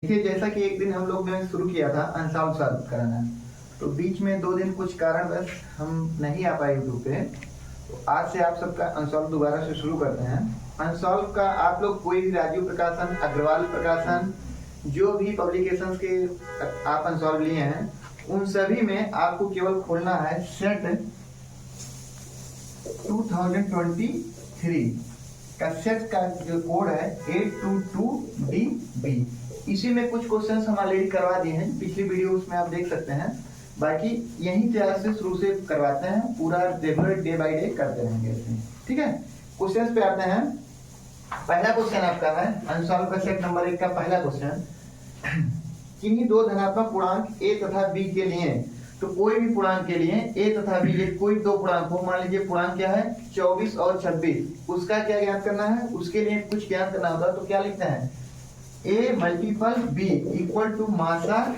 देखिए, जैसा कि एक दिन हम लोग ने शुरू किया था अनसॉल्व सॉल्व कराना, तो बीच में 2 दिन कुछ कारणवश हम नहीं आ पाए यूट्यूब पे। तो आज से आप सबका अनसॉल्व दोबारा से शुरू करते हैं। अनसॉल्व का आप लोग कोई भी राजीव प्रकाशन, अग्रवाल प्रकाशन, जो भी पब्लिकेशंस के आप अनसॉल्व लिए हैं, उन सभी में आपको केवल खोलना है सेट 2023 का सेट का जो कोड है 822DB। इसी में कुछ क्वेश्चंस हम ऑलरेडी करवा दिए हैं, पिछली वीडियोस में आप देख सकते हैं। बाकी यहीं से आज से शुरू से करवाते हैं, पूरा रेगुलर डे बाय डे करते रहेंगे इसमें, ठीक है। क्वेश्चंस पे आते हैं। पहला क्वेश्चन आपका है अनसॉल्व का सेट नंबर 1 का पहला क्वेश्चन। किन्हीं दो धनात्मक पूर्णांक a तथा b के लिए, तो कोई भी पूर्णांक के लिए a तथा b, ये कोई दो पूर्णांक हो, मान लीजिए पूर्णांक क्या है 24 और 26, उसका क्या ज्ञात करना है, उसके लिए कुछ ज्ञात करना होता है। तो क्या लिखते हैं, a multiple b equal to मासा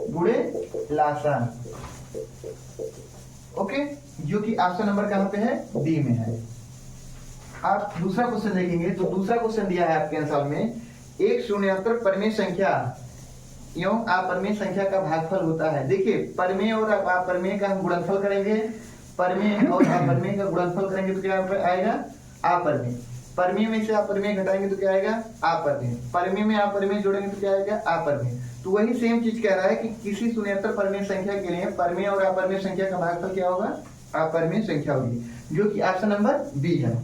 गुणे लासा, ओके, जो कि ऑप्शन नंबर कहां पे है, डी में है। आप दूसरा क्वेश्चन देखेंगे तो दूसरा क्वेश्चन दिया है आपके आंसर में, एक शून्येतर परिमेय संख्या एवं अपरिमेय संख्या का भागफल होता है। देखिए, परिमेय और अपरिमेय का हम गुणनफल करेंगे, परिमेय और अपरिमेय का गुणनफल करेंगे तो क्या आएगा, अपरिमेय। परिमेय में से अपरिमेय घटाएंगे तो क्या आएगा, अपरिमेय। परिमेय में अपरिमेय जोड़ेंगे तो क्या आएगा, अपरिमेय। तो वही सेम चीज कह रहा है कि किसी शून्येतर परिमेय संख्या के लिए परिमेय और अपरिमेय संख्या का भागफल क्या होगा, अपरिमेय संख्या होगी, जो कि ऑप्शन नंबर बी है,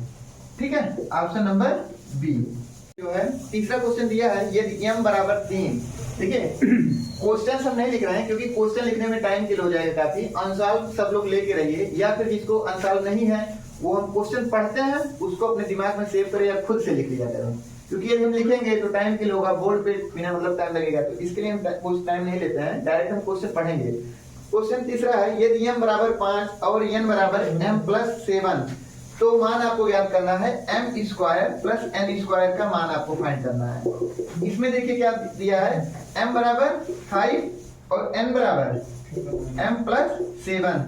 ठीक है। ऑप्शन नंबर बी जो है। तीसरा क्वेश्चन दिया है, यदि m बराबर 3, ठीक है। क्वेश्चन हम नहीं लिख रहे हैं क्योंकि क्वेश्चन लिखने में टाइम किल हो जाएगा काफी। अनसॉल्व सब लोग लेके रहिए, या फिर जिसको अनसॉल्व नहीं है वो हम क्वेश्चन पढ़ते हैं उसको अपने दिमाग में सेव करें या खुद से लिख लिया करें, क्योंकि यदि हम लिखेंगे तो टाइम किल होगा, बोर्ड पे बिना मतलब टाइम लगेगा। तो इसके लिए हम कुछ टाइम नहीं लेते हैं, डायरेक्ट हम क्वेश्चन पढ़ेंगे। क्वेश्चन तीसरा है, यदि m बराबर 5 और n बराबर m+7, तो मान आपको याद करना है m square plus n square का मान आपको फाइंड करना है। इसमें देखिए क्या दिया है, m बराबर 5 और n बराबर m+7।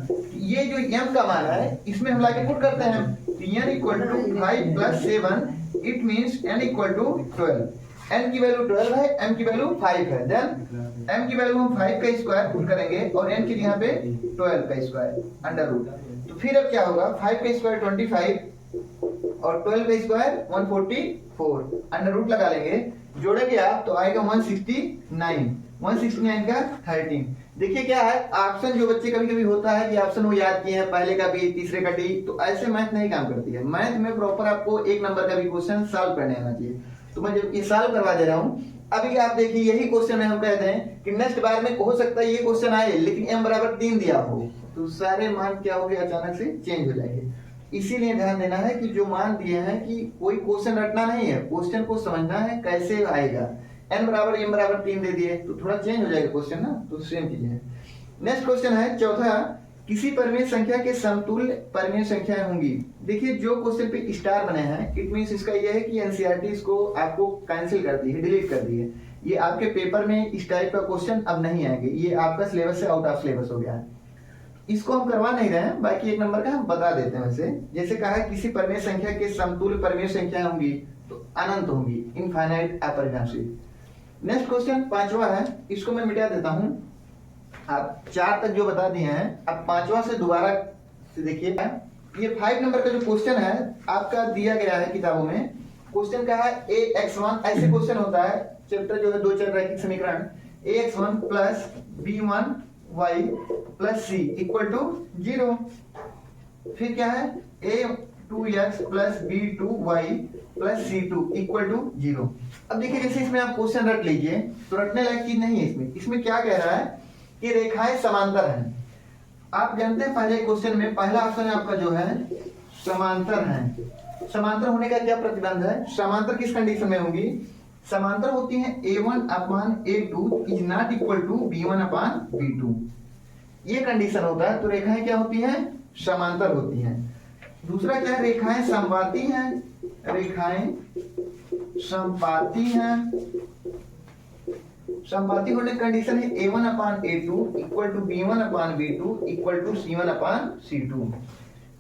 ये जो m का मान है इसमें हम लाके पुट करते हैं, n equal to 5 + 7, it means n equal to 12। n की वैल्यू 12 है, m की वैल्यू 5 है, देन m की वैल्यू हम 5 का स्क्वायर पुट करेंगे और n की यहाँ पे 12 का स्क्वायर अंडर रूट। तो फिर अब क्या होगा, 5 का स्क्वायर 25 और 12 का स्क्वायर 144, अंडर रूट लगा लेंगे, जोड़ेंगे आप तो आएगा 169 का 13। देखिए क्या है, ऑप्शन जो बच्चे कभी कभी होता है कि ऑप्शन वो याद किए हैं, पहले का बी तीसरे का डी, तो ऐसे मैथ नहीं काम करती है। मैथ में प्रॉपर आपको 1 नंबर का भी क्वेश्चन सॉल्व करने आना चाहिए। तो मैं जब ये सॉल्व करवा दे रहा हूँ, अभी आप देखिए यही क्वेश्चन में हम कहते हैं कि नेक्स्ट बार में हो सकता है ये क्वेश्चन आए लेकिन m बराबर 3 दिया हो, तो सारे मान क्या हो गए, अचानक से चेंज हो जाएंगे। इसीलिए ध्यान देना है कि जो मान दिए हैं कि कोई क्वेश्चन रटना नहीं है, क्वेश्चन को समझना है कैसे आएगा। n बराबर m बराबर 3 दे दिए तो थोड़ा चेंज हो जाएगा क्वेश्चन ना, तो सेम चीज है। नेक्स्ट क्वेश्चन है चौथा, किसी परिमेय संख्या के समतुल्य परिमेय संख्याएं होंगी। देखिए जो क्वेश्चन पे स्टार बने हैं, इट मींस इसका ये है कि एनसीईआरटी इसको आपको कैंसिल कर दी है, डिलीट कर दी है। ये आपके पेपर में इस टाइप का क्वेश्चन अब नहीं आएंगे, ये आपका सिलेबस से आउट ऑफ सिलेबस हो गया है, इसको हम करवा नहीं रहे हैं। बाकी 1 नंबर का हम बता देते हैं वैसे। जैसे कहा है किसी परिमेय संख्या के समतुल्य परिमेय संख्या होंगी तो अनंत होंगी, इनफाइनाइट, अपरिणामशील। नेक्स्ट क्वेश्चन 5वां है, इसको मैं मिटा देता हूं। आप 4 तक जो बता दिए हैं, अब 5वां से दोबारा से देखिए। ये 5 नंबर का जो क्वेश्चन है आपका दिया गया है किताबों में, क्वेश्चन का है ax1, ऐसे क्वेश्चन होता है, चैप्टर जो है 2 चल रैखिक समीकरण, ax1 plus b1y plus c equal to 0। फिर क्या है, a2x plus b2y plus c2 equal to 0। अब देखिए जैसे इसमें आप क्वेश्चन रट लीजिए तो रटने लायक चीज नहीं है इसमें। इसमें क्या कह रहा है कि रेखाएं समांतर हैं। आप जानते हैं पहले क्वेश्चन में पहला ऑप्शन आपका जो है समांतर है। समांतर होने का क्या प्रतिबंध है, समांतर किस कंडीशन में होंगी, समांतर होती है a1/a2 is not equal to b1/b2, ये कंडीशन होता है। तो रेखाएं क्या होती हैं, समांतर होती हैं। दूसरा क्या है, रेखाएं समबाती हैं, रेखाएं समबाती हैं। समबाती होने की कंडीशन है a1/a2 equal to b1/b2 equal to c1/c2।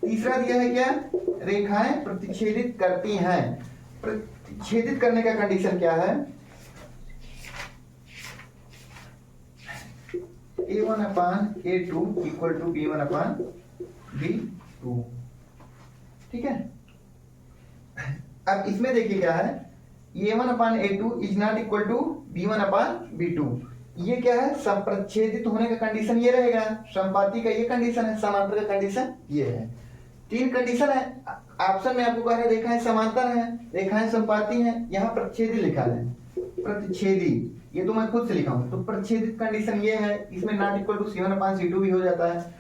तीसरा दिया है क्या, रेखाएं प्रतिच्छेदित करती हैं। प्रतिच्छेदित करने का कंडीशन क्या है, a1/a2 इक्वल टू b1/b2। ठीक है, अब इसमें देखिए क्या है, a1/a2 is not equal to b1/b2। ये क्या है, संप्रच्छेदित होने का कंडीशन ये रहेगा, संपाती का ये कंडीशन है, समांतर का कंडीशन ये है। तीन कंडीशन है ऑप्शन में, आपको कह रहे रेखाएं समांतर है, रेखाएं संपाती हैं, यहाँ प्रतिच्छेदी लिखा है, प्रतिच्छेदी, ये तो मैं खुद से लिखा हूं, तो प्रतिच्छेदित कंडीशन ये है, इसमें नॉट इक्वल टू c1/c2 भी हो जाता है।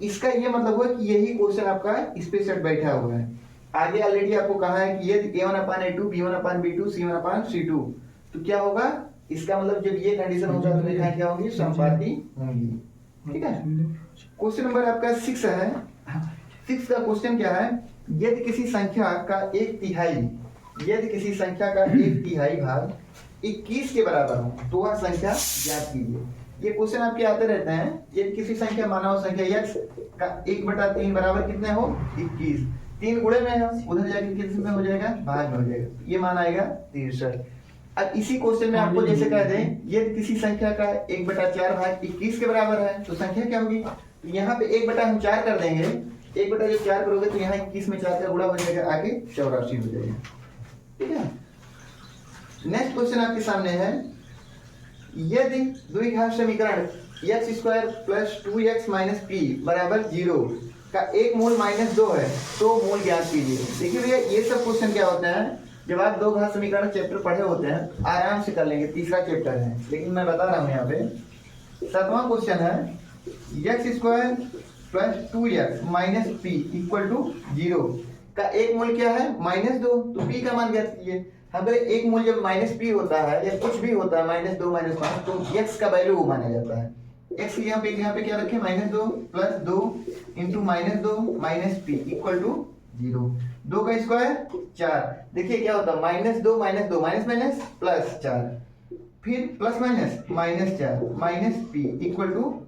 इसका ये मतलब हुआ कि यही क्वेश्चन आपका इस पे सेट बैठा हुआ है। आगे ऑलरेडी आपको कहा है कि यदि a1/a2 b1/b2 c1/c2, तो क्या होगा, इसका मतलब जब ये कंडीशन होगा तो रेखाएं क्या होंगी, समपाती होंगी। ठीक है, क्वेश्चन नंबर आपका 6 है। 6 का क्वेश्चन क्या है, यदि किसी संख्या का 1/3, यदि किसी संख्या का 1/3 भाग 21 के बराबर हो तो वह संख्या ज्ञात कीजिए। ये क्वेश्चन आपके आते रहते हैं। यदि किसी संख्या मानव संख्या x का 1/3 बराबर कितने हो, 21, 3 गुणे में है, उधर जाके किस में हो जाएगा, भाग में हो जाएगा, ये मान आएगा 63। अब इसी क्वेश्चन में आपको जैसे कह दें, यदि किसी संख्या का 1/4 भाग 21 के बराबर है तो संख्या क्या होगी, तो यहाँ पे 1/4 कर देंगे, 1/4 करोगे तो यहाँ 21 में 4 का गुणा हो जाएगा, आगे 84 हो जाएगा। ठीक है, नेक्स्ट क्वेश्चन आपके सामने है, यदि द्विघात समीकरण x² + 2x - p बराबर 0 का एक मूल -2 है तो मूल ज्ञात कीजिए। देखिए भैया, ये सब क्वेश्चन क्या होता है, जब आप दो घात समीकरण चैप्टर पढ़े होते हैं आराम से कर लेंगे, तीसरा चैप्टर है, लेकिन मैं बता रहा हूं यहाँ पे 7वां क्वेश्चन है, x² + 2x - p = 0 का एक मूल क्या है, -2, तो p का मान ज्ञात कीजिए। अगर एक मूल जब -p होता है या कुछ भी होता है -2 -5, तो x का वैल्यू वो माना जाता है। x यहाँ पे क्या रखे, -2 + 2 × -2 - p = 0। 2 का स्क्वायर 4, देखिए क्या होता है, -2 -2 माइनस प्लस 4, फिर प्लस माइनस -4 - p =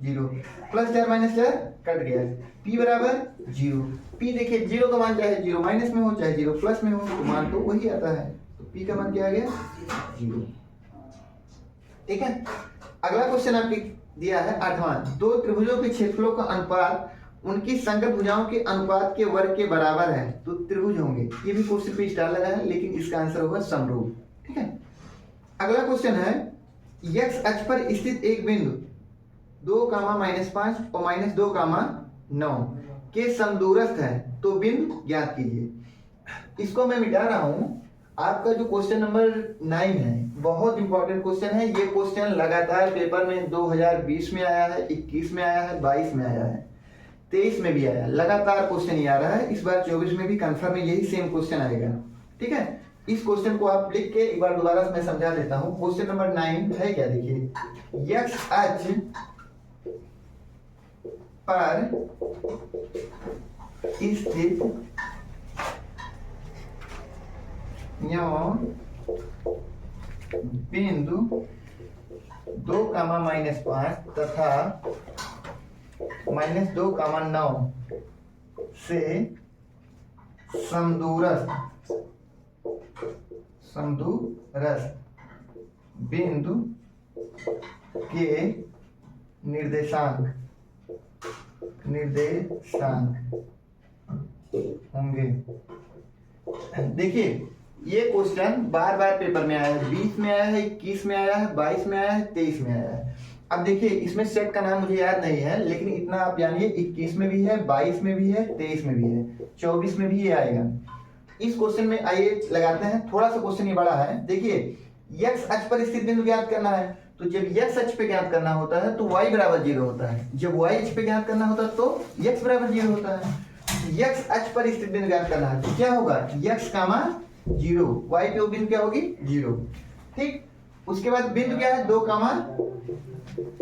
0, +4 - 4 कट गया, p बराबर 0। p देखिए 0 का मान चाहे 0 माइनस में हो चाहे 0 प्लस में हो, तो मान तो वही आता है, तो p का मान क्या आ गया, 0। ठीक है, अगला क्वेश्चन आपके दिया है 8वां, दो त्रिभुजों के क्षेत्रफलों का अनुपात उनकी संगत भुजाओं के अनुपात के वर्ग के बराबर है तो त्रिभुज होंगे। ये भी क्वेश्चन पे स्टार लगा है, लेकिन इसका आंसर होगा समरूप। ठीक है, अगला क्वेश्चन है, x अक्ष पर स्थित एक बिंदु 2, -5 और -2, 9 के समदूरस्थ है तो बिंदु ज्ञात कीजिए। इसको मैं मिटा रहा हूं। आपका जो क्वेश्चन नंबर 9 है बहुत इंपॉर्टेंट क्वेश्चन है। ये क्वेश्चन लगातार पेपर में 2020 में आया है, 21 में आया है, 22 में आया है, 23 में भी आया, लगातार क्वेश्चन ही आ रहा है। इस बार 24 में भी कंफर्म है यही सेम क्वेश्चन आएगा। ठीक है, इस क्वेश्चन को आप लिख के एक बार दोबारा मैं समझा देता हूं। क्वेश्चन नंबर 9 है क्या, देखिए, x अक्ष पर स्थित बिंदु 2, -5 तथा -2, 9 से समदूरस्थ बिंदु के निर्देशांक होंगे। देखिए, ये क्वेश्चन बार बार पेपर में आया है, 20 में आया है, 21 में आया है, 22 में आया है, 23 में आया है। अब देखिए, इसमें सेट का नाम मुझे याद नहीं है, लेकिन इतना आप जानिए 21 में भी है, 22 में भी है, 23 में भी है, 24 में भी ये आएगा। इस क्वेश्चन में आइए लगाते हैं, थोड़ा सा क्वेश्चन ये बड़ा है। देखिए, x अक्ष पर स्थित बिंदु ज्ञात करना है, तो जब x अक्ष पे ज्ञात करना होता है तो y बराबर 0 होता है, जब y अक्ष पे ज्ञात करना होता है तो x बराबर 0 होता है। x अक्ष पर स्थित बिंदु ज्ञात करना है तो क्या होगा, x, 0, y पे वो बिंदु क्या होगी, 0। ठीक, उसके बाद बिंदु क्या है, 2,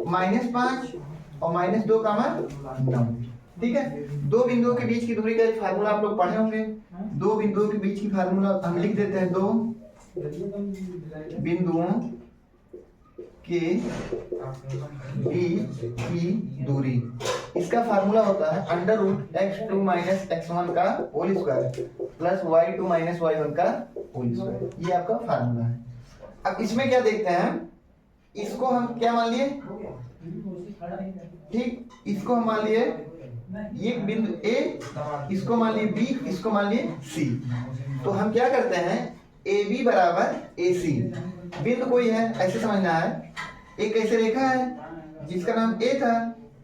-5 और -2, 9। ठीक है, दो बिंदुओं के बीच की दूरी का एक फार्मूला आप लोग पढ़े होंगे। दो बिंदुओं के बीच की फार्मूला हम लिख देते हैं, दो बिंदुओं के बीच की दूरी, इसका फार्मूला होता है √x2 - x1 का whole square plus y2 - y1 का होल स्क्वायर। ये आपका फार्मूला है। अब इसमें क्या देखते हैं, इसको हम क्या मान लिए, ठीक, इसको हम मान लिए ये बिंदु ए, इसको मान लिए बी, इसको मान लिए सी। तो हम क्या करते हैं, ए बी बराबर ए सी, बिंदु कोई है ऐसे समझना है। एक ऐसे रेखा है जिसका नाम ए था,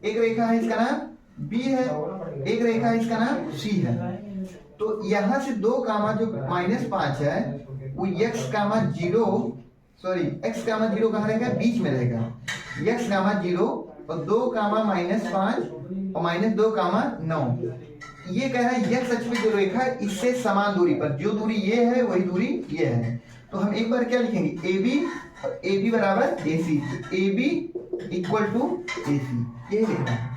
एक रेखा है इसका नाम बी है, एक रेखा है इसका नाम सी है। तो यहां से 2 कामा जो -5 है वो x कामा 0, सॉरी x कामा 0 कहाँ रहेगा, बीच में रहेगा। x कामा 0 और 2 कामा -5 और -2 कामा 9, ये कह रहा है x अक्ष पे जो रेखा है इससे समान दूरी पर, जो दूरी ये है वही दूरी ये है। तो हम एक बार क्या लिखेंगे, AB और AB बराबर AC, AB equal to AC, यही लिखना है,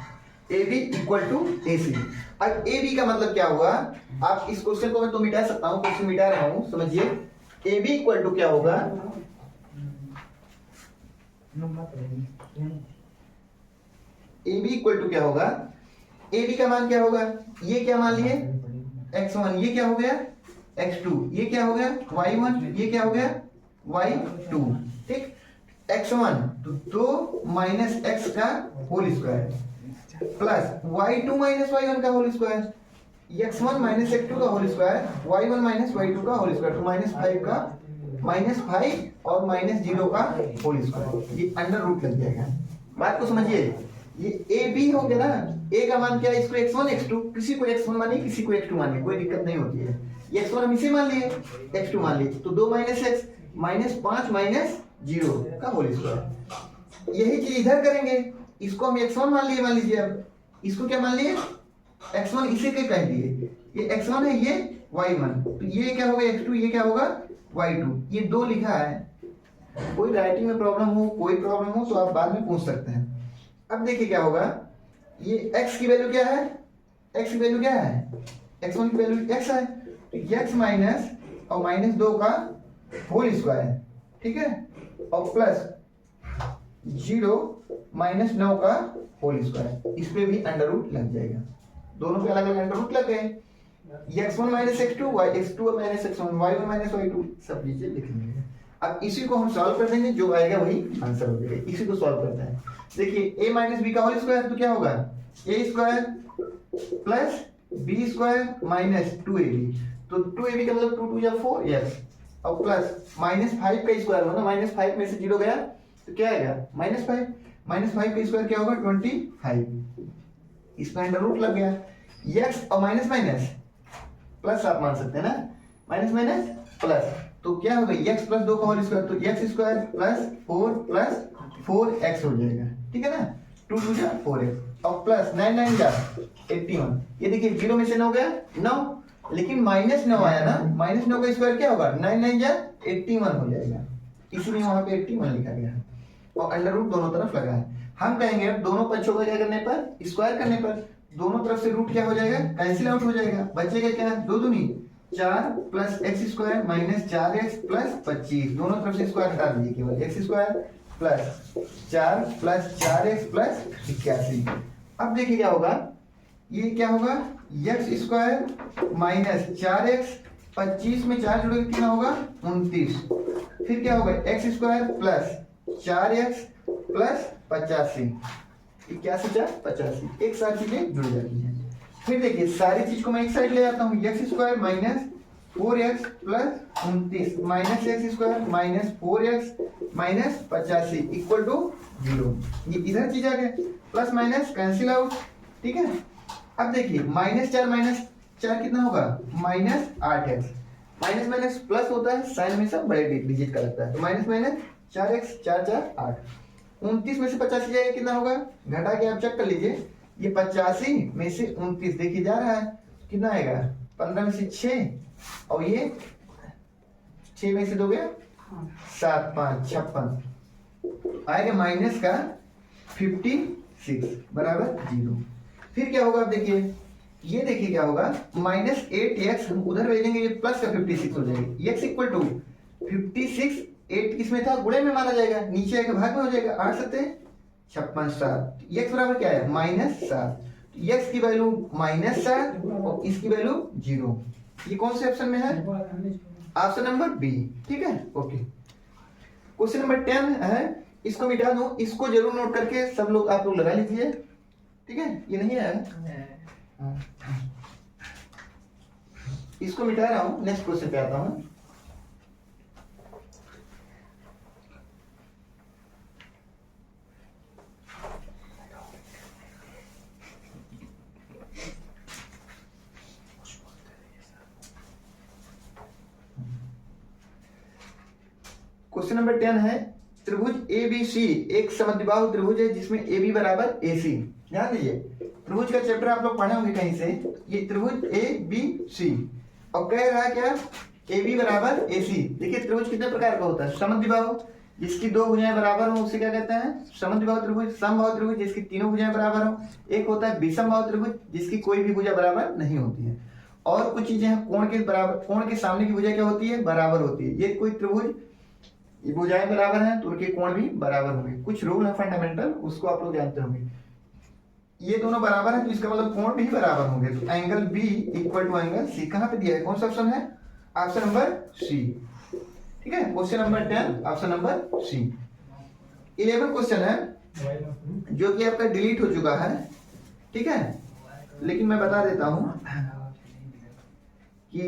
AB इक्वल टू AC। अब AB का मतलब क्या हुआ, आप इस क्वेश्चन को मैं तो मिटा सकता हूँ, क्वेश्चन मिटा रहा हूँ, समझिए। AB इक्वल टू क्या होगा, AB इक्वल टू क्या होगा, AB का मान क्या होगा, ये क्या मान लिए x1, ये क्या हो गया x2, ये क्या हो गया y1, ये क्या हो गया y2, ठीक। x1 तो 2 माइनस x का whole square plus y2 minus y1 का whole square, x1 minus x2 का whole square, y1 minus y2 का होल स्क्वायर, तो -5 का -5 और -0 का होल स्क्वायर, ये अंडर रूट लग जाएगा। बात को समझिए, ये ए बी हो गया ना, ए का मान क्या है, इसको x1 x2, किसी को x1 मानिए किसी को x2 मानिए, कोई दिक्कत नहीं होती है। ये x1 हम इसे मान लिए, x2 मान लिए, तो 2 माइनस x -5 -0 का होल स्क्वायर। यही चीज इधर करेंगे, इसको हम x1 मान लिए, मान लीजिए अब इसको क्या मान लिए, x1 इसे क्या कह दिए, ये x1 है, ये y1, तो ये क्या होगा x2, ये क्या होगा y2, ये 2 लिखा है। कोई राइटिंग में प्रॉब्लम हो, कोई प्रॉब्लम हो तो आप बाद में पूछ सकते हैं। अब देखिए क्या होगा, ये x की वैल्यू क्या है, x की वैल्यू क्या है, x1 की वैल्यू x है, तो x माइनस और -2 का होल स्क्वायर, ठीक है, और प्लस 0 -9 का होल स्क्वायर, इस पे भी अंडर रूट लग जाएगा, दोनों पे अलग अलग अंडर रूट लग गए। x1 minus x2, x2 minus x1, y1 minus y2, सब नीचे लिखेंगे। अब इसी को हम सॉल्व कर देंगे, जो आएगा वही आंसर हो जाएगा। इसी को सॉल्व करते हैं, देखिए a माइनस बी का होल स्क्वायर तो क्या होगा, a square plus b square minus 2ab, तो 2ab का मतलब 2 2 या 4 यस, और प्लस -5 का स्क्वायर होगा ना, -5 में से 0 गया तो क्या आएगा -5 का स्क्वायर क्या होगा 25, इसमें अंडर रूट लग गया। x और माइनस माइनस प्लस आप मान सकते हैं ना, माइनस माइनस प्लस, तो क्या होगा x प्लस 2 का होल स्क्वायर, तो x square plus 4 plus 4x हो जाएगा, ठीक है ना, 2 2 जा 4x और प्लस 9 9 जा 81, ये देखिए 0 में से 9 गया 9, लेकिन -9 आया ना, -9 का स्क्वायर क्या होगा 9 9 जा 81 हो जाएगा, इसीलिए वहां पे 81 लिखा गया है, और अंडर रूट दोनों तरफ लगा है। हम कहेंगे अब दोनों पक्षों को क्या करने पर, स्क्वायर करने पर, दोनों तरफ से रूट क्या हो जाएगा, कैंसिल आउट हो जाएगा, बचेगा क्या 2 दूनी 4 plus x square minus 4x plus 25, दोनों तरफ से स्क्वायर हटा दीजिए, केवल x square plus 4 plus 4x plus 81। अब देखिए क्या होगा, ये क्या होगा x स्क्वायर माइनस 4x, 25 में 4 जोड़ोगे कितना होगा 29, फिर क्या होगा x square plus 4x plus 85, 85, एक साथ चीजें जुड़ जाती हैं। फिर देखिए सारी चीज को मैं एक साइड ले आता हूँ, x square minus 4x plus 29 minus x square minus 4x minus 85 equal to 0, ये इधर चीज आ गया, प्लस माइनस कैंसिल आउट, ठीक है। अब देखिए -4 कितना होगा -8x, माइनस माइनस प्लस होता है, साइन में सब बड़े डिजिट का लगता है, तो माइनस माइनस 4x 4 4 8, 29 में से 85 जाएगा कितना होगा, घटा के आप चेक कर लीजिए, ये 85 में से 29 देखिए जा रहा है कितना आएगा, 15 में से 6 और ये 6 में से 2 गया 7 5 56 आएगा माइनस का 56 बराबर 0। फिर क्या होगा, आप देखिए ये देखिए क्या होगा -8x हम उधर भेजेंगे, ये प्लस का 56 हो जाएगा, x इक्वल टू 56, 8 किसमें था गुणे में माना जाएगा, नीचे आके भाग में हो जाएगा, 8 7 56 7, x बराबर क्या है -7, x की वैल्यू -7 और इसकी वैल्यू 0, ये कौन से ऑप्शन में है, ऑप्शन नंबर बी, ठीक है ओके। क्वेश्चन नंबर 10 है इसको मिटा दूं, इसको जरूर नोट करके सब लोग आप लोग लगा लीजिए, ठीक है। ये नहीं आया, इसको मिटा रहा हूं, नेक्स्ट क्वेश्चन पे आता हूं। क्वेश्चन नंबर 10 है, त्रिभुज ABC एक समद्विबाहु त्रिभुज है जिसमें AB बराबर AC। ध्यान दीजिए, त्रिभुज का चैप्टर आप लोग पढ़े होंगे कहीं से। ये त्रिभुज ABC और कह रहा है क्या, AB बराबर AC। देखिए त्रिभुज कितने प्रकार का होता है, समद्विबाहु जिसकी दो भुजाएं बराबर हो उसे क्या कहते हैं, समद्विबाहु त्रिभुज। समबाहु त्रिभुज जिसकी तीनों भुजाएं बराबर हो। एक होता है विषमबाहु त्रिभुज जिसकी कोई भी भुजा बराबर नहीं होती है। और कुछ चीजें हैं, कोण के बराबर, कोण के सामने की भुजा क्या होती है, बराबर होती है। ये कोई त्रिभुज, ये भुजाएं बराबर हैं तो उनके कोण भी बराबर होंगे। कुछ रूल है फंडामेंटल, उसको आप लोग जानते होंगे। ये दोनों बराबर हैं तो इसका मतलब कोण भी बराबर होंगे। तो angle B equal to angle C कहां पे दिया है, कौन सा ऑप्शन है, ऑप्शन नंबर C, ठीक है। Question number 10 option number C। 11 question है जो कि आपका डिलीट हो चुका है, ठीक है, लेकिन मैं बता देता हूं कि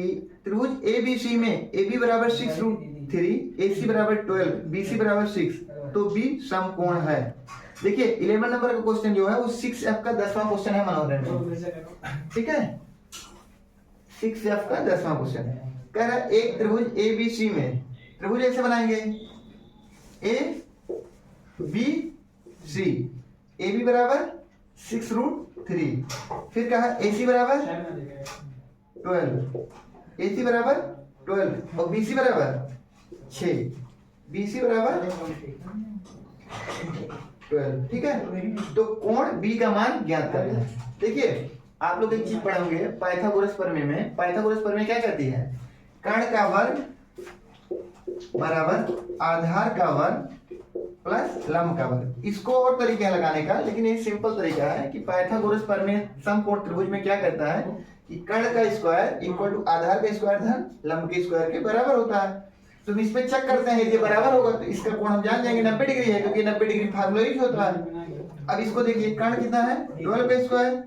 त्रिभुज ABC में AB बराबर 6√3, AC बराबर 12, BC बराबर 6, तो B समकोण है। देखिए 11 नंबर का क्वेश्चन जो है वो 6F का 10वां क्वेश्चन है मनोरंजन में, ठीक है। 6F का 10वां क्वेश्चन है, कह रहा है एक त्रिभुज ABC में, त्रिभुज ऐसे बनाएंगे ABC, AB बराबर 6√3, फिर कहा AC बराबर 12, AC बराबर 12 और BC बराबर 6, BC बराबर 12, ठीक है। तो कोण B का मान ज्ञात करना है। देखिए आप लोग एक चीज पढ़ोगे पाइथागोरस प्रमेय में। पाइथागोरस प्रमेय क्या कहती है, कर्ण का वर्ग बराबर आधार का वर्ग प्लस लंब का वर्ग। इसको और तरीका लगाने का, लेकिन ये सिंपल तरीका है कि पाइथागोरस प्रमेय समकोण त्रिभुज में क्या कहता है कि कर्ण का स्क्वायर इक्वल टू आधार का स्क्वायर धन लंब के स्क्वायर के बराबर होता है। तो हम इसमें चेक करते हैं ये बराबर होगा तो इसका कोण हम जान जाएंगे 90 डिग्री है, क्योंकि 90 डिग्री फार्मूला यूज होता है। अब इसको देखिए, कर्ण कितना है 12 का स्क्वायर,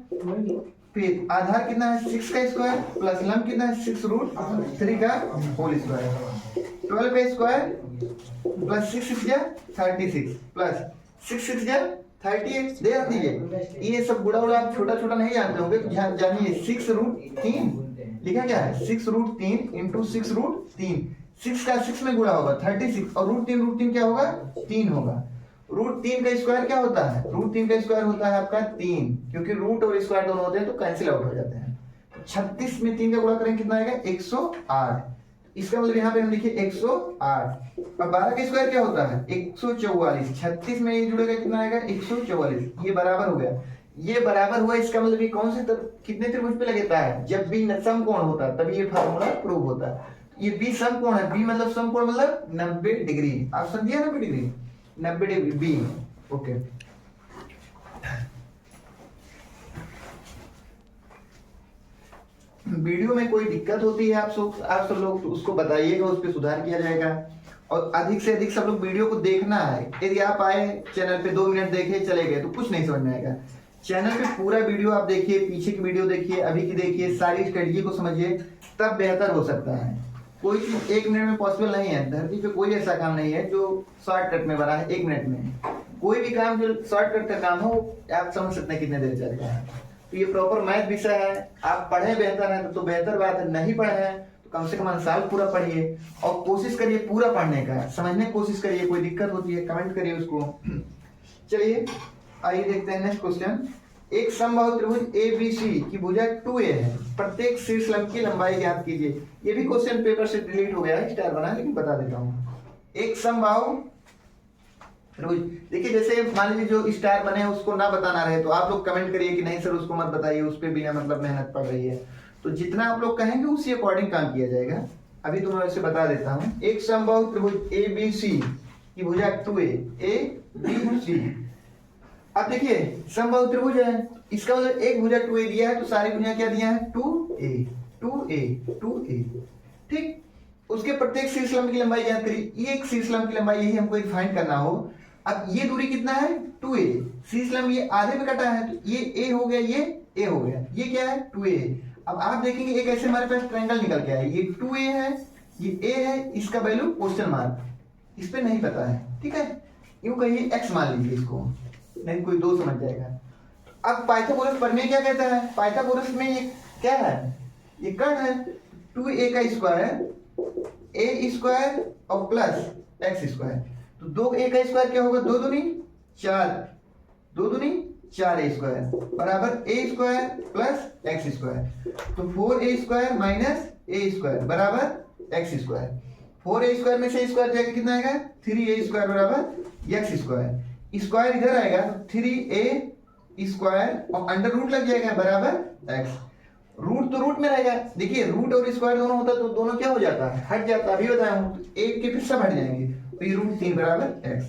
फिर आधार कितना है 6 का स्क्वायर, प्लस लंब कितना है 6√3 का होल स्क्वायर। 12 का स्क्वायर प्लस 6 जा 36 प्लस 6 जा 38 दे दीजिए। ये सब गुड़ा उड़ा आप छोटा छोटा नहीं जानते होंगे, तो जानिए 6√3 लिखा क्या है, 6√3 इंटू 6√3, 6 का 6 में गुणा होगा 36 और √3 क्या होगा 3 होगा। √3 का स्क्वायर क्या होता है, √3 का स्क्वायर होता है आपका 3, क्योंकि रूट और स्क्वायर दोनों होते हैं तो कैंसिल आउट हो जाते हैं। 36 में 3 का गुणा करेंगे कितना आएगा 108, इसका मतलब यहाँ पे हम लिखिए 108। और 12 का स्क्वायर क्या होता है 144, 36 में ये जुड़ेगा कितना आएगा 144, ये बराबर हो गया। ये बराबर हुआ, इसका मतलब ये कौन से कितने त्रिभुज पे लगता है, जब भी समकोण होता है तभी ये फार्मूला प्रूव होता है। ये बी समकोण है, बी मतलब समकोण मतलब 90 डिग्री, ऑप्शन दिया 90 degree, 90 degree B, okay. Video में कोई दिक्कत होती है आप सब लोग तो उसको बताइएगा, उस पर सुधार किया जाएगा। और अधिक से अधिक सब लोग वीडियो को देखना है। यदि आप आए चैनल पे 2 मिनट देखे चले गए तो कुछ नहीं समझ में आएगा। चैनल पे पूरा वीडियो आप देखिए, पीछे की वीडियो देखिए, अभी की देखिए, सारी स्ट्रेटजी को समझिए, तब बेहतर हो सकता है। कोई चीज 1 मिनट में पॉसिबल नहीं है, धरती पे कोई ऐसा काम नहीं है जो शॉर्टकट में बना है 1 मिनट में। कोई भी काम जो शॉर्टकट का काम हो आप समझ सकते हैं कितने देर चलता है। तो ये प्रॉपर मैथ विषय है, आप पढ़े बेहतर है तो बेहतर बात है, नहीं पढ़े हैं तो कम से कम साल पूरा पढ़िए और कोशिश करिए पूरा पढ़ने का, समझने की कोशिश करिए। कोई दिक्कत होती है कमेंट करिए उसको। चलिए आइए देखते हैं नेक्स्ट क्वेश्चन। एक समबाहु त्रिभुज ABC की भुजा 2a है, प्रत्येक शीर्ष लंब की लंबाई ज्ञात कीजिए। ये भी क्वेश्चन पेपर से डिलीट हो गया है, स्टार बना, लेकिन बता देता हूँ। एक समबाहु त्रिभुज, देखिए जैसे मान लीजिए जो स्टार बने उसको ना बताना रहे तो आप लोग कमेंट करिए कि नहीं सर उसको मत बताइए, उस पर बिना मतलब मेहनत पड़ रही है। तो जितना आप लोग कहेंगे उसी अकॉर्डिंग काम किया जाएगा। अभी तो मैं वैसे बता देता हूँ। एक समबाहु त्रिभुज ABC की भुजा 2a, अब देखिए समबाहु त्रिभुज है, इसका मतलब एक भुजा 2a दिया है तो सारी भुजा क्या दिया है 2a, ठीक। उसके प्रत्येक शीर्ष लंब की लंबाई ज्ञात करिए। ये एक शीर्ष लंब की लंबाई यही हमको फाइंड करना हो अब ये दूरी कितना है 2a, सी स्लम ये आधे पे कटा है तो ये a हो गया, ये a हो गया, ये क्या है 2a। अब आप देखेंगे एक ऐसे हमारे पास ट्रायंगल निकल के आया, ये 2a है, ये a है, इसका वैल्यू क्वेश्चन मार्क, इस पे नहीं पता है, ठीक है, यूं कहिए x मान लीजिए इसको, नहीं कोई 2 समझ जाएगा। अब पाइथागोरस प्रमेय क्या कहता है, पाइथागोरस में ये क्या है, ये कर्ण है, 2a का स्क्वायर a स्क्वायर और प्लस x स्क्वायर, तो 2a का स्क्वायर क्या होगा, 2 दूनी 4, 2 दूनी 4a स्क्वायर बराबर a square plus x square, तो 4a square minus a square बराबर x स्क्वायर, 4a स्क्वायर में से स्क्वायर जाएगा कितना आएगा 3a स्क्वायर बराबर x स्क्वायर, स्क्वायर इधर आएगा तो 3a स्क्वायर और अंडर रूट लग जाएगा बराबर x, रूट तो रूट में रहेगा, देखिए रूट और स्क्वायर दोनों होता है तो दोनों क्या हो जाता है, हट जाता है, अभी बताया हूं, तो एक के फिर सब हट जाएंगे, तो ये रूट 3 बराबर x,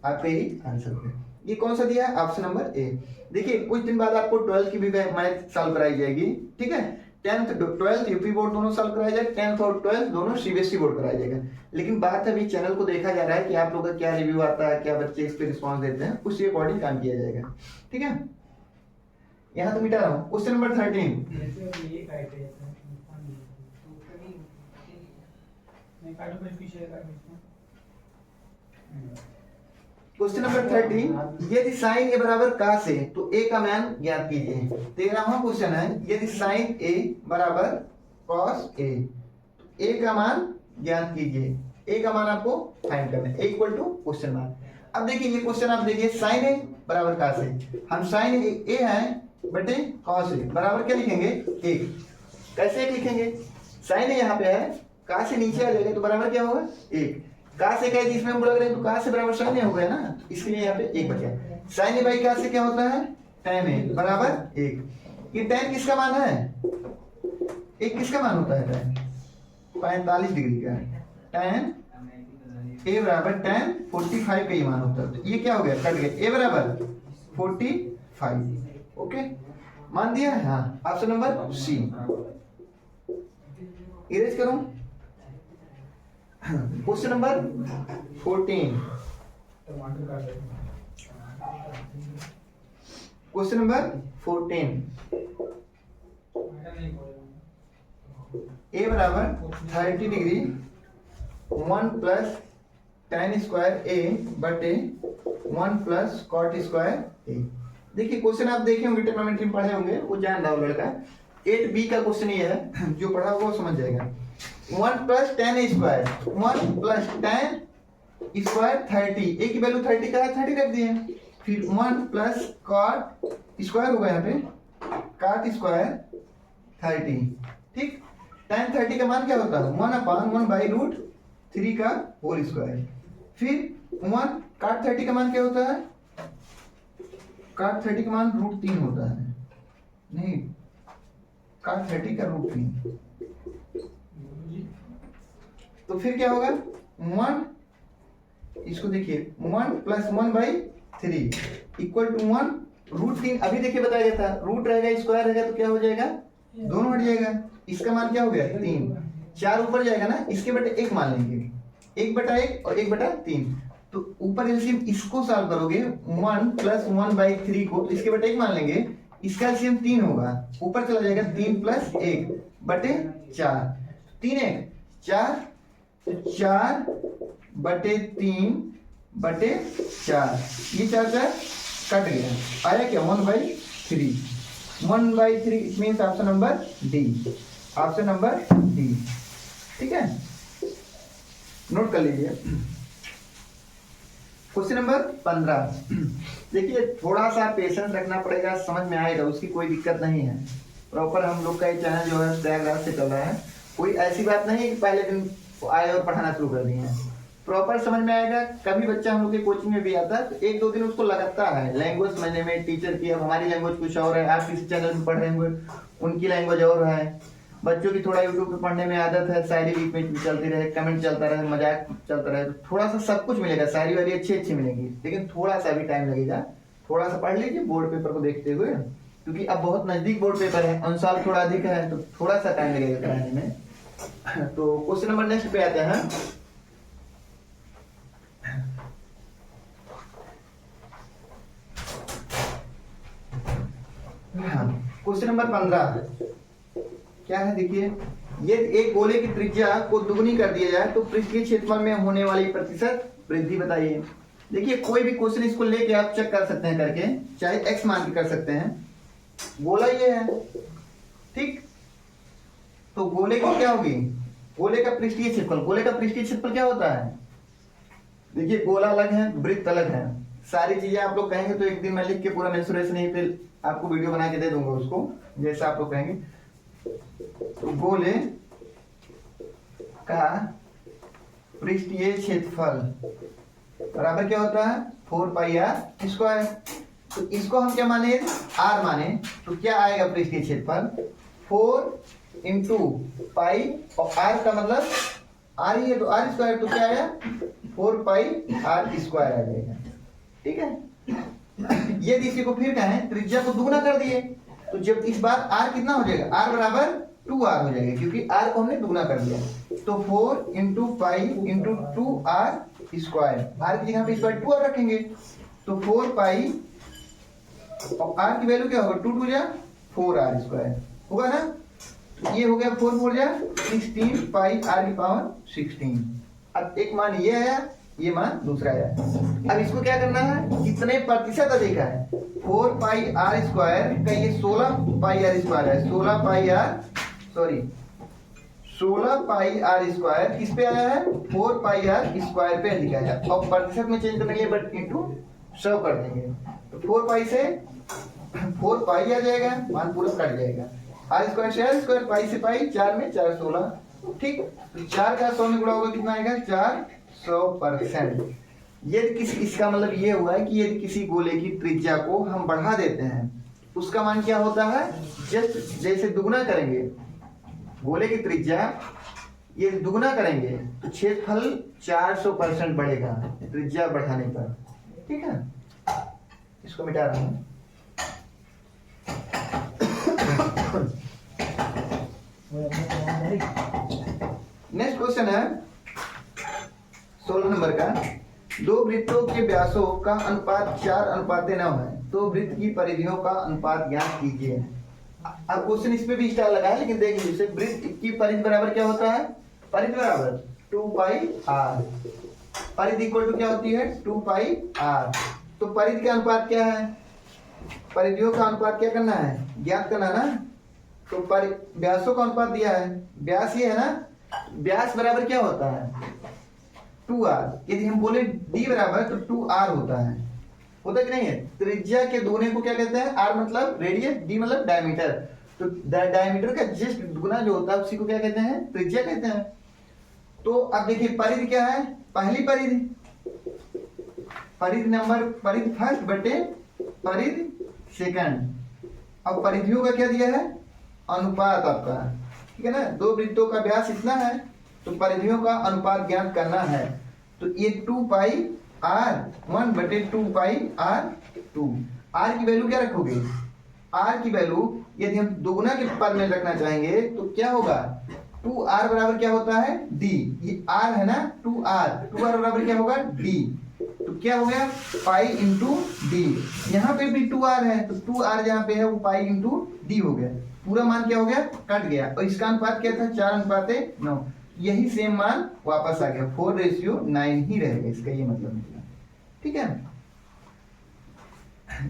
आपका यही आंसर है। ये कौन सा दिया है, ऑप्शन नंबर ए। देखिए कुछ दिन बाद आपको 12th की भी मैथ सॉल्व कराई जाएगी, ठीक है, 10th 12th यूपी बोर्ड दोनों सॉल्व कराया जाएगा, 10th और 12th दोनों सीबीएसई बोर्ड कराया जाएगा। लेकिन बात अभी चैनल को देखा जा रहा है कि आप लोगों का क्या रिव्यू आता है, क्या बच्चे इस पे रिस्पॉन्स देते हैं, उसके अकॉर्डिंग काम किया जाएगा, ठीक है। यहाँ तो मिटा रहा हूँ, क्वेश्चन नंबर 13। क्वेश्चन नंबर 13, यदि साइन ए बराबर cos ए तो ए का मान ज्ञात कीजिए। 13वां क्वेश्चन है, यदि साइन ए बराबर cos ए तो ए का मान ज्ञात कीजिए, ए का मान आपको फाइंड करना है, ए इक्वल टू क्वेश्चन मार्क। अब देखिए ये क्वेश्चन आप देखिए, साइन ए बराबर cos ए, हम साइन ए है बटे cos ए बराबर क्या लिखेंगे 1, कैसे 1 लिखेंगे, साइन ए यहाँ पे है, cos से नीचे आ जाएगा तो बराबर क्या होगा 1, cos से क्या है जिसमें हम बोल रहे हैं तो cos से बराबर साइन ए हो गया ना, इसलिए यहाँ पे 1 बचा, साइन ए बाई cos से क्या होता है tan ए बराबर 1, ये tan किसका मान है, एक किसका मान होता है tan 45 डिग्री का, tan ए बराबर tan 45 का ही मान होता है, तो ये क्या हो गया कट गया, ए बराबर 45, ओके मान दिया है, हाँ ऑप्शन नंबर सी। इरेज करूं, क्वेश्चन नंबर 14, क्वेश्चन नंबर 14, ए बराबर 30 डिग्री 1 प्लस tan स्क्वायर ए बटे 1 प्लस कॉट स्क्वायर ए। देखिए क्वेश्चन आप देखे होंगे, ट्रिग्नोमेट्री में पढ़े होंगे, वो जान रहा हो लड़का, 8b का क्वेश्चन ये है, जो पढ़ा होगा वो समझ जाएगा। 1 plus tan square, 1 plus tan square 30, ए की वैल्यू 30 का है 30 रख दिए, फिर 1 प्लस कॉट स्क्वायर होगा यहाँ पे कॉट स्क्वायर 30, ठीक, tan 30 का मान क्या होता है 1/1 बाई रूट 3 का होल स्क्वायर, फिर 1 कॉट 30 का मान क्या होता है, कॉट 30 का मान रूट 3 होता है, नहीं कॉट 30 का रूट 3, तो फिर क्या होगा 1, इसको देखिए 1 plus 1 by 3 equal to 1 root 3, अभी देखिए बताया गया था रूट रहेगा स्क्वायर रहेगा तो क्या हो जाएगा दोनों हट जाएगा, इसका मान क्या हो गया 3, 4 ऊपर जाएगा ना, इसके बटे 1 मान लेंगे, 1/1 और 1/3, तो ऊपर एलसीएम इसको सॉल्व करोगे 1 प्लस 1 बाई 3 को इसके बटे 1 मान लेंगे, इसका एलसीएम 3 होगा, ऊपर चला जाएगा 3 प्लस 1 बटे 4, 3 1 4, 4 बटे 3 बटे 4, ये 4 कट गया, आया क्या 1/3, 1/3 means option number D, option number D, ठीक है, नोट कर लीजिए। क्वेश्चन नंबर 15, देखिए थोड़ा सा पेशेंस रखना पड़ेगा, समझ में आएगा, उसकी कोई दिक्कत नहीं है, प्रॉपर हम लोग का ये चैनल जो है प्रयागराज से चल रहा है, कोई ऐसी बात नहीं है कि पहले दिन आए और पढ़ाना शुरू कर दिए हैं, प्रॉपर समझ में आएगा। कभी बच्चा हम लोग की कोचिंग में भी आता है तो 1-2 दिन उसको लगता है लैंग्वेज समझने में, टीचर की, अब हमारी लैंग्वेज कुछ और है, आप किसी चैनल में पढ़ रहे होंगे उनकी लैंग्वेज और है, बच्चों की थोड़ा यूट्यूब पे पढ़ने में आदत है, शायरी बीच में चलती रहे, कमेंट चलता रहे, मजाक चलता रहे, तो थोड़ा सा सब कुछ मिलेगा, शायरी वारी अच्छी मिलेगी, लेकिन थोड़ा सा भी टाइम लगेगा, थोड़ा सा पढ़ लीजिए बोर्ड पेपर को देखते हुए, क्योंकि अब बहुत नजदीक बोर्ड पेपर है, अनुसार थोड़ा अधिक है, तो थोड़ा सा टाइम लगेगा कराने में। तो क्वेश्चन नंबर नेक्स्ट पे आते हैं, हाँ, क्वेश्चन नंबर 15 क्या है, देखिए, ये एक गोले की त्रिज्या को दुगनी कर दिया जाए तो पृष्ठीय क्षेत्रफल में होने वाली प्रतिशत वृद्धि बताइए। देखिए, कोई भी क्वेश्चन इसको लेके आप चेक कर सकते हैं करके, चाहे x मान के कर सकते हैं। गोला ये है, ठीक, तो गोले की क्या होगी, गोले का पृष्ठीय क्षेत्रफल। गोले का पृष्ठीय क्षेत्रफल क्या होता है, देखिए, गोला अलग है, वृत्त अलग है, सारी चीजें आप लोग कहेंगे तो एक दिन मैं लिख के पूरा मेंसुरेशन नहीं, फिर आपको वीडियो बना के दे दूंगा उसको, जैसा आप लोग कहेंगे। तो गोले का पृष्ठीय क्षेत्रफल बराबर क्या होता है, 4 पाई आर स्क्वायर। तो इसको हम क्या माने, आर माने, तो क्या आएगा पृष्ठीय क्षेत्रफल 4 इंटू पाई, और आर का मतलब आर ही है तो आर स्क्वायर, तो क्या आया 4 पाई आर स्क्वायर आ जाएगा। ठीक है, यदि इसी को फिर कहें त्रिज्या को दुगना कर दिए तो जब इस बार आर कितना हो जाएगा, आर बराबर 2r हो जाएगा, क्योंकि आर को हमने दुगना कर दिया। तो 4 into pi into 2r square, R की जगह पे इस बार 2r रखेंगे तो 4 पाई, और आर की वैल्यू क्या होगा, 2 2 जा 4r स्क्वायर होगा ना। तो ये हो गया 4 4 जा 16 पाई आर की पावर 16। अब एक मान ये है, ये मान दूसरा है। अब इसको क्या करना है, कितने प्रतिशत अधिक है, 4 पाई आर स्क्वायर का ये 16 पाई आर स्क्वायर है, 16 pi R, sorry 16 pi R square किस पे आया है, 4 पाई आर स्क्वायर पे अधिक आया, और प्रतिशत में चेंज करने के लिए बट इंटू 100 कर देंगे। तो 4 पाई से 4 पाई आ जाएगा, मान पूरा कट जाएगा, आर स्क्वायर से आर स्क्वायर, पाई से पाई, 4 में 4 16, ठीक। तो 4 का 100 में गुणा होगा कितना आएगा, 400%। यदि किसी, इसका मतलब ये हुआ है कि यदि किसी गोले की त्रिज्या को हम बढ़ा देते हैं उसका मान क्या होता है, जैसे दुगना करेंगे गोले की त्रिज्या, ये दुगना करेंगे तो क्षेत्रफल 400% बढ़ेगा त्रिज्या बढ़ाने पर। ठीक है, इसको मिटा रहा हूं। नेक्स्ट क्वेश्चन है 16 नंबर का, दो वृत्तों के व्यासों का अनुपात 4:9 है, तो वृत्त की परिधियों का अनुपात ज्ञात कीजिए। अब क्वेश्चन इस पे भी स्टार लगा है, लेकिन देख लीजिए, वृत्त की परिधि बराबर क्या होता है, परिधि बराबर 2 पाई आर, परिधि इक्वल टू क्या होती है 2 पाई आर। तो परिधि का अनुपात क्या है, परिधियों का अनुपात क्या करना है, ज्ञात करना ना। तो व्यासों का अनुपात दिया है, व्यास ये है ना, व्यास बराबर क्या होता है 2r। यदि हम बोले d बराबर तो 2r होता कि नहीं है। त्रिज्या के दोने को क्या कहते हैं, r मतलब रेडियस, d मतलब डायमीटर, तो डायमीटर का जस्ट दुगना जो होता है उसी को क्या कहते हैं, त्रिज्या कहते हैं। तो अब देखिए परिधि क्या है, पहली परिधि, परिधि नंबर, परिधि फर्स्ट बटे परिधि सेकंड। अब परिधियों का क्या दिया है, अनुपात आपका, ठीक है ना। दो वृत्तों का व्यास इतना है तो परिधियों का अनुपात ज्ञात करना है। तो ये 2 पाई आर 1 बटे 2 पाई आर 2। आर की वैल्यू क्या रखोगे, आर की वैल्यू यदि हम दोगुना के पद में रखना चाहेंगे तो क्या होगा, 2r बराबर क्या होता है d, ये r है ना 2r बराबर क्या होगा d। तो क्या हो गया पाई इंटू डी, यहाँ पे भी 2r है तो 2r जहाँ पे है वो पाई इंटू डी हो गया, पूरा मान क्या हो गया कट गया। और इसका अनुपात क्या था 4:9, यही सेम मान वापस आ गया, 4:9 ही रहेगा, इसका ये मतलब निकला। ठीक है,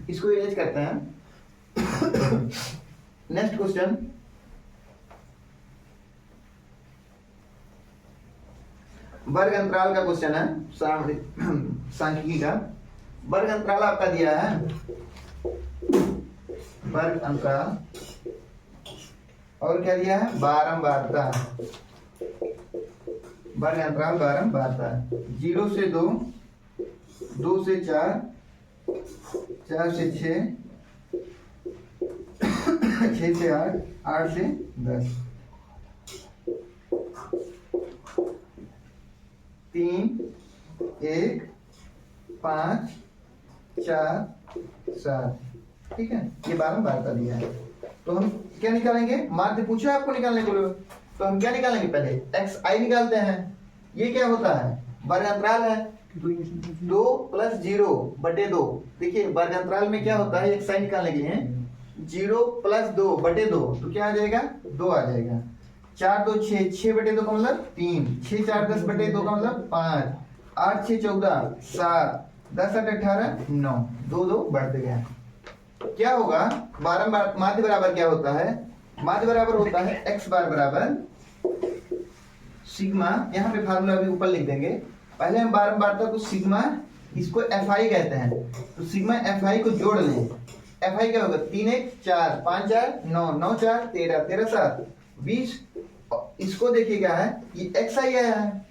इसको यूज करते हैं। नेक्स्ट क्वेश्चन, वर्ग अंतराल का क्वेश्चन है, सांख्यिकी का। वर्ग अंतराल आपका दिया है, वर्ग अंतराल, और क्या दिया है बारंबारता, वर्ग अंतराल बारंबारता, 0 से 2, 2 से 4, 4 से 6, 6 से 8, 8 से 10, 3, 1, 5, 4, 7। ठीक है, ये बारंबारता दिया है। तो हम क्या निकालेंगे, माध्य पूछा आपको निकालने के लिए, तो हम क्या निकालेंगे, पहले xi निकालते हैं। ये क्या होता है, वर्ग अंतराल है, 2 + 0 बटे 2। देखिए वर्ग अंतराल में क्या होता है, xi निकालने के लिए 0 प्लस 2 बटे 2, तो क्या आ जाएगा 2 आ जाएगा। 4 2 6, 6 बटे 2 का मतलब 3, 6 4 10 बटे 2 का मतलब 5, 8 6 14 7, 10 8 18 9, 2 2 बढ़ते गए। क्या होगा बारंबार माध्य बराबर क्या होता है, माध्य बराबर होता है x बार बराबर सिग्मा, यहाँ पे फार्मूला अभी ऊपर लिख देंगे, पहले हम बारंबार था तो सिग्मा, इसको fi कहते हैं, तो सिग्मा fi को जोड़ लें, fi क्या होगा 3 1 4 5 4 9 9 4 13 13 7 20, इसको देखिए क्या है, ये xi आया है,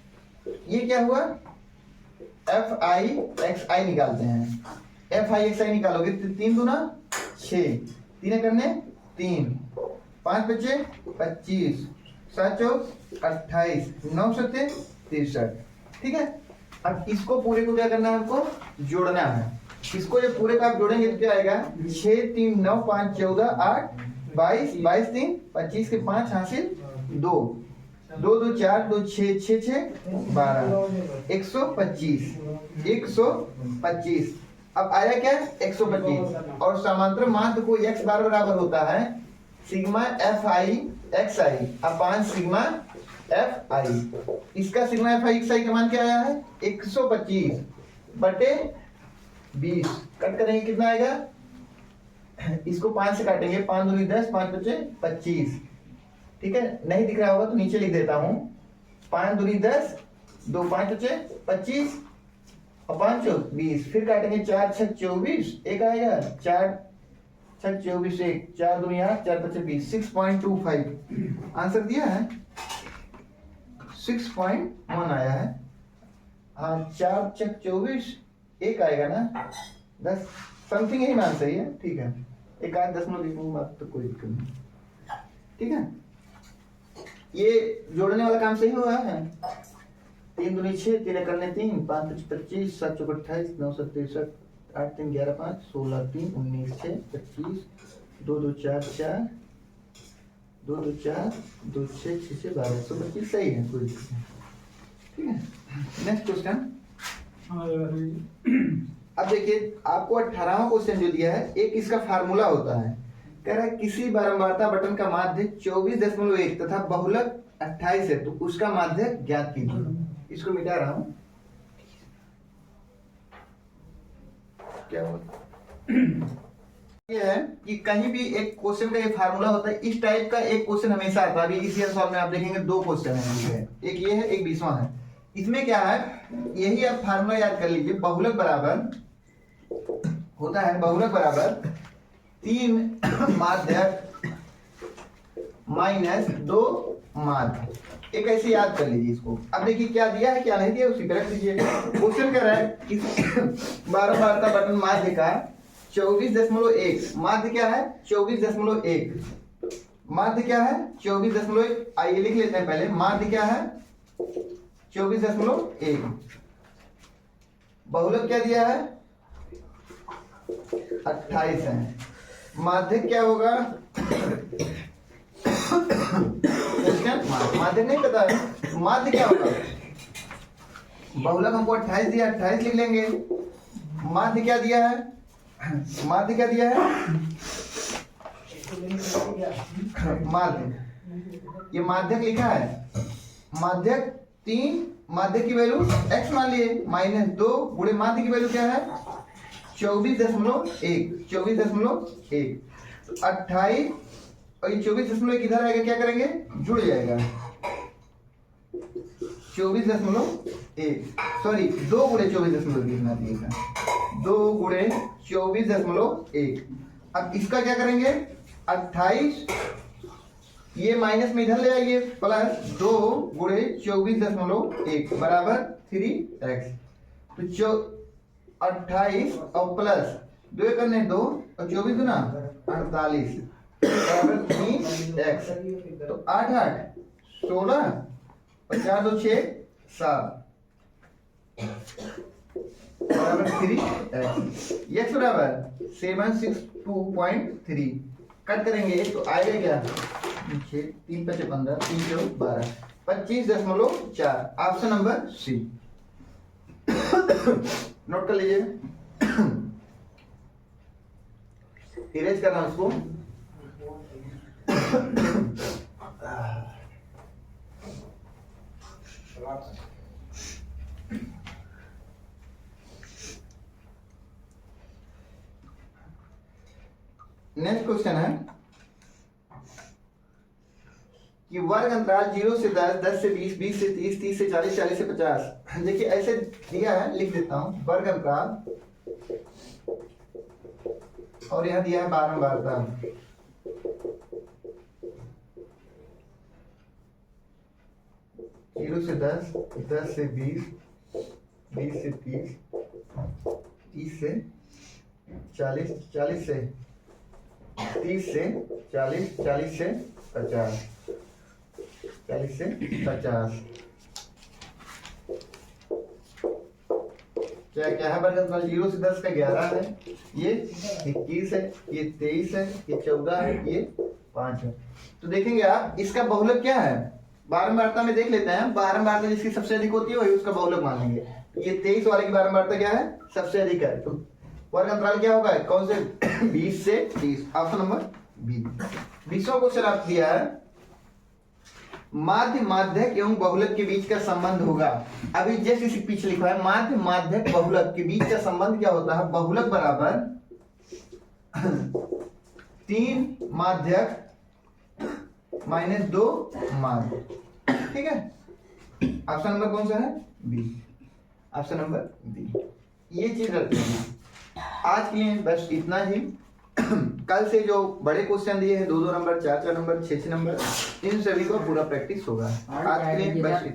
ये क्या हुआ fi xi निकालते हैं, fi xi निकालोगे तो 3 दूना 6, 3 करने 3, 5 बचे 25, 7 चौक 28, 9 सत्ते 63, ठीक है। अब इसको पूरे को क्या करना है, हमको जोड़ना है। इसको जब पूरे का आप जोड़ेंगे तो क्या आएगा 6 3 9 5 14 8 22 22 3 25 के 5 हासिल 2 2 2 4 2 6 6 6 12 125 125। अब आया क्या 125, और समांतर माध्य को x बार बराबर होता है सिग्मा fi xi अपान सिग्मा fi। इसका सिग्मा fi xi का मान क्या आया है 125 बटे 20, कट करेंगे कितना आएगा, इसको 5 से काटेंगे, 5 दूनी 10 5 बचे 25, ठीक है। नहीं दिख रहा होगा तो नीचे लिख देता हूं, 5 दूनी 10 2 5 बचे 25 और 5 चौक 20, फिर काटेंगे 4 6 24, एक आएगा 4 6 24 1, 4 दूनी 8 4 बचे 20, 6.25 आंसर दिया है, 6.1 आया है। हाँ 4 6 24 एक आएगा ना 10 समथिंग, यही मान सही है, ठीक है। एक आध 10 लिखूंगा तो कोई दिक्कत नहीं, ठीक है। ये जोड़ने वाला काम सही हुआ है, 3 दूनी 6 3 करने 3 5 25 7 चौक 28 9 7 63 8 3 11 5 16 3 19 6 25 2 2 4 4 2 2 4 2 6 6 6 12 125 सही है, कोई दिक्कत नहीं, ठीक है। Next question. अब देखिए आपको 18वां क्वेश्चन जो दिया है, एक इसका फार्मूला होता है, कह रहा है किसी बारंबारता बटन का माध्य 24.1 तथा बहुलक 28 है, तो उसका माध्य ज्ञात कीजिए। इसको मिटा रहा हूं, क्या हुआ ये है कि कहीं भी एक क्वेश्चन का ये फार्मूला होता है, इस टाइप का एक क्वेश्चन हमेशा आता है। अभी इसी सवाल में आप देखेंगे 2 क्वेश्चन है, एक ये है एक 20वां है। इसमें क्या है, यही आप फार्मूला याद कर लीजिए, बहुलक बराबर होता है, बहुलक बराबर 3 माध्यक माइनस 2 माध्य, एक ऐसे याद कर लीजिए इसको। अब देखिए क्या दिया है क्या नहीं दिया, उसी पे रख दीजिए। क्वेश्चन कर रहा है कि बारंबारता बटन माध्य का 24.1, माध्य क्या है 24.1, माध्य क्या है 24.1, आइए लिख लेते हैं पहले, माध्य क्या है 24.1, बहुलक क्या दिया है 28 है, माध्य क्या होगा माध्य नहीं पता है, माध्य क्या होगा, बहुलक हमको 28 दिया, 28 लिख लेंगे। माध्य क्या दिया है, माध्य क्या दिया है, माध्य, ये माध्यक लिखा है, माध्यक 3, माध्य की वैल्यू x मान लिए, -2 गुणे माध्य की वैल्यू क्या है 24.1, 24.1, तो 28 और ये 24.1 इधर आएगा, क्या करेंगे जुड़ जाएगा, 24.1 सॉरी 2 गुणे 24.1 लिखना चाहिए, 2 गुणे 24.1। अब इसका क्या करेंगे 28, ये माइनस में इधर ले आइए, प्लस 2 गुणे 24.1 बराबर 3x, तो 28 और प्लस 2 करने 2 और 24 दूना 48 बराबर 3x, तो 8 8 16 और 4 2 6 7 बराबर 3x, x बराबर 762.3, कट करेंगे तो आएगा क्या 3 5 15 3 4 12 25.4, ऑप्शन नंबर सी। नोट कर लीजिए। इरेज करना उसको। नेक्स्ट क्वेश्चन है कि वर्ग अंतराल 0 से 10, 10 से 20, 20 से 30, 30 से 40, 40 से 50। देखिए ऐसे दिया है, लिख देता हूं, वर्ग अंतराल और यह दिया है बारंबारता। जीरो से 10, 10 से 20, 20 से 30, 30 से 40, 40 से 30 से 40, 40 से 50, 40 से 50। क्या क्या है वर्ग अंतराल? 0 से 10 का 11 है, ये 21 है, ये 23 है, ये 14 है, ये 5 है। तो देखेंगे आप इसका बहुलक क्या है, बारंबारता में देख लेते हैं। बारंबारता जिसकी सबसे अधिक होती है वही उसका बहुलक मान लेंगे। ये 23 वाले की बारंबारता क्या है, सबसे अधिक है, तो वर्ग अंतराल क्या होगा, कौन से 20 से 30, ऑप्शन नंबर बी। 20वां क्वेश्चन आप दिया है माध्य माध्यक एवं बहुलक के बीच का संबंध होगा। अभी जैसे इसी पीछे लिखा है माध्य माध्यक बहुलक के बीच का संबंध क्या होता है, बहुलक बराबर 3 माध्यक माइनस 2 माध्य, ठीक है। ऑप्शन नंबर कौन सा है, बी, ऑप्शन नंबर बी। ये चीज रखते हैं। आज के लिए बस इतना ही। कल से जो बड़े क्वेश्चन दिए हैं 2-2 नंबर, 4-4 नंबर, 6-6 नंबर, इन सभी को पूरा प्रैक्टिस होगा। आज के लिए बस इतना।